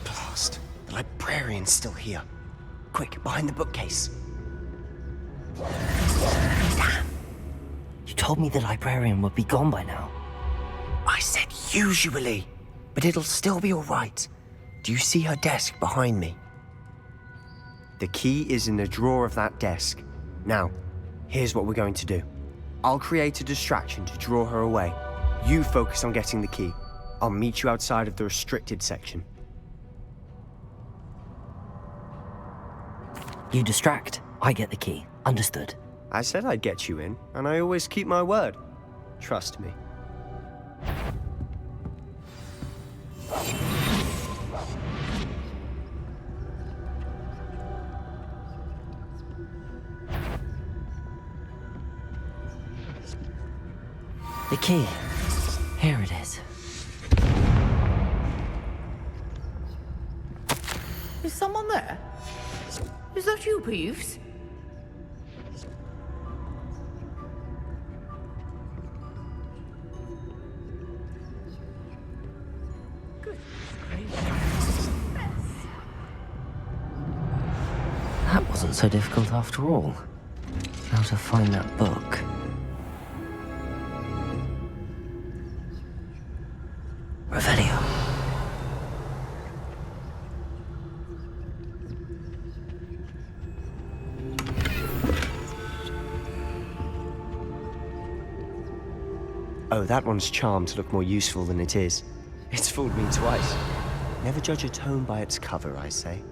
Blast. The librarian's still here. Quick, behind the bookcase. Damn. You told me the librarian would be gone by now. I said usually, but it'll still be all right. Do you see her desk behind me? The key is in the drawer of that desk. Now, here's what we're going to do. I'll create a distraction to draw her away. You focus on getting the key. I'll meet you outside of the restricted section. You distract, I get the key. Understood. I said I'd get you in, and I always keep my word. Trust me. The key. Here it is. Is someone there? Is that you, Peeves? That wasn't so difficult after all. How to find that book. Revelio. Oh, that one's charmed to look more useful than it is. It's fooled me twice. Never judge a tome by its cover, I say.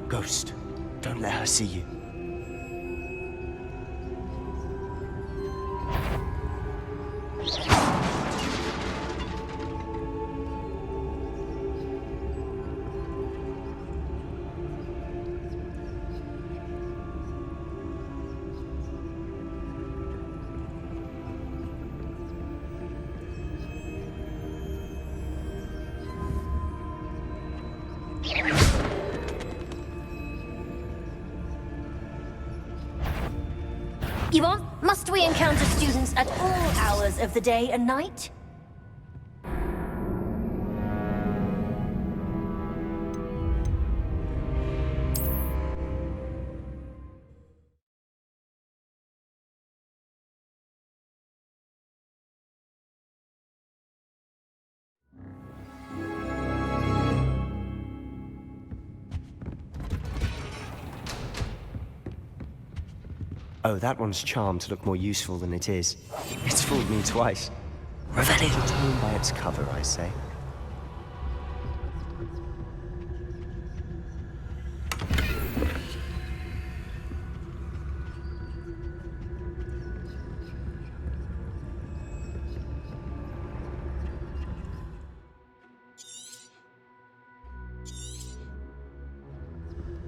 Ghost, don't let her see you. Must we encounter students at all hours of the day and night? Oh, that one's charmed to look more useful than it is. It's fooled me twice. Revelio. Judge a tome by its cover, I say.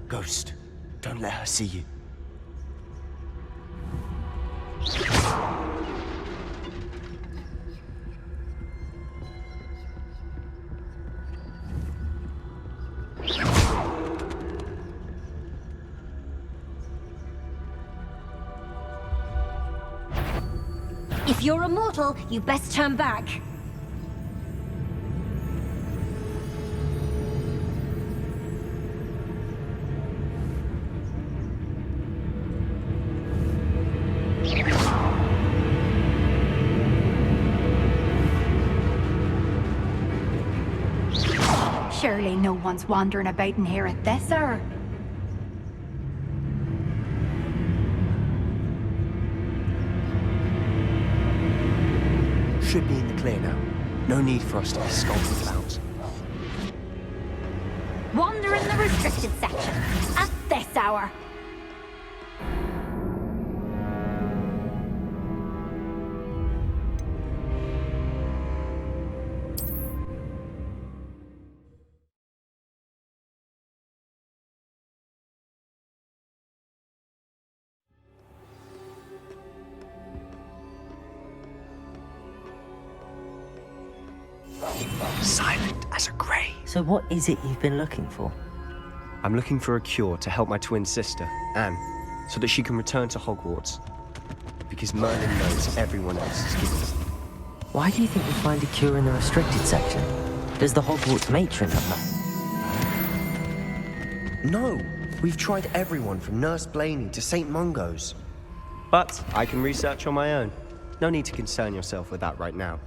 Ghost, don't let her see you. If you're a mortal, you best turn back. Surely no one's wandering about in here at this hour. Should be in the clear now. No need for us to be skulking about. restricted section at this hour. Silent as a grave. So what is it you've been looking for? I'm looking for a cure to help my twin sister, Anne, so that she can return to Hogwarts. Because Merlin knows everyone else is given. Why do you think we find a cure in the restricted section? Does the Hogwarts matron have none? No, we've tried everyone from Nurse Blaney to St. Mungo's. But I can research on my own. No need to concern yourself with that right now.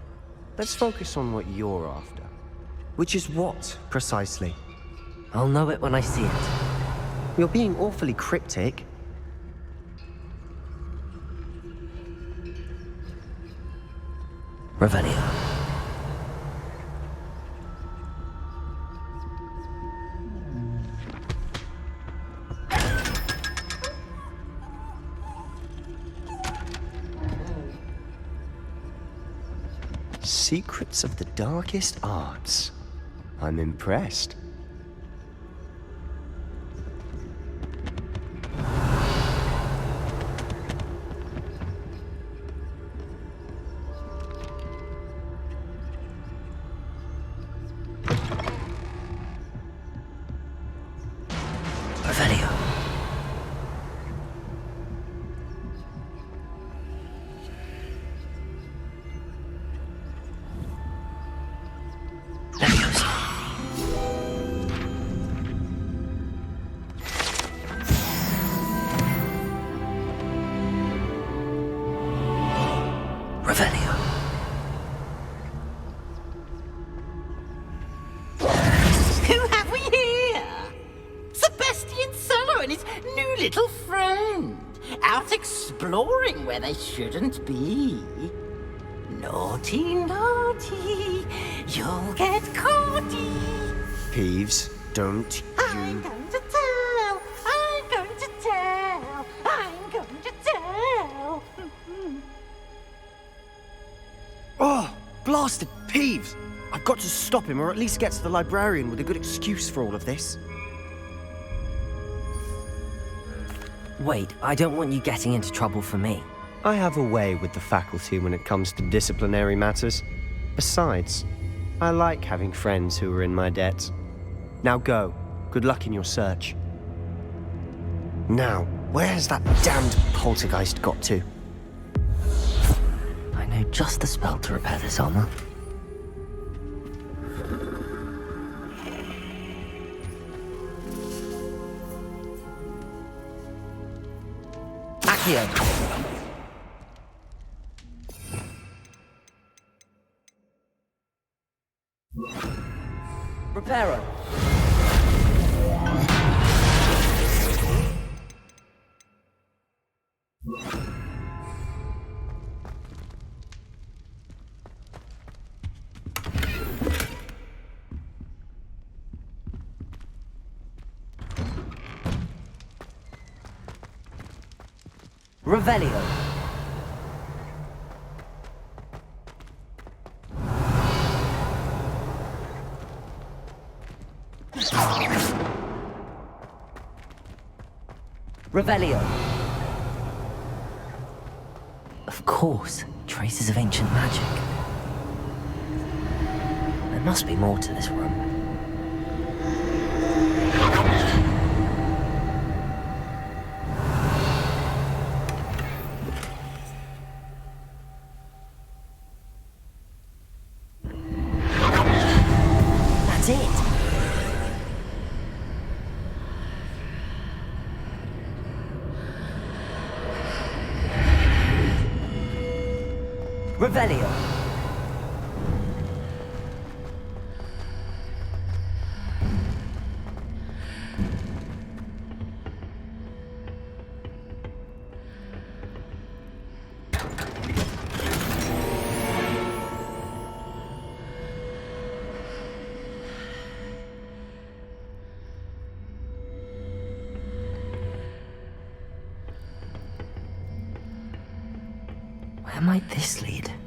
Let's focus on what you're after. Which is what, precisely? I'll know it when I see it. You're being awfully cryptic. Revelio. Secrets of the darkest arts. I'm impressed. Revelio. Revelio. Who have we here? Sebastian Solo and his new little friend. Out exploring where they shouldn't be. Naughty, naughty, you'll get caughty. Peeves, don't I'm going to tell, I'm going to tell, I'm going to tell. Oh, blasted Peeves! I've got to stop him, or at least get to the librarian with a good excuse for all of this. Wait, I don't want you getting into trouble for me. I have a way with the faculty when it comes to disciplinary matters. Besides, I like having friends who are in my debt. Now go. Good luck in your search. Now, where has that damned poltergeist got to? I know just the spell to repair this armor. Accio. Reparo. Revelio. Revelio. Of course, traces of ancient magic. There must be more to this room. That's it. Revelio. Where might this lead?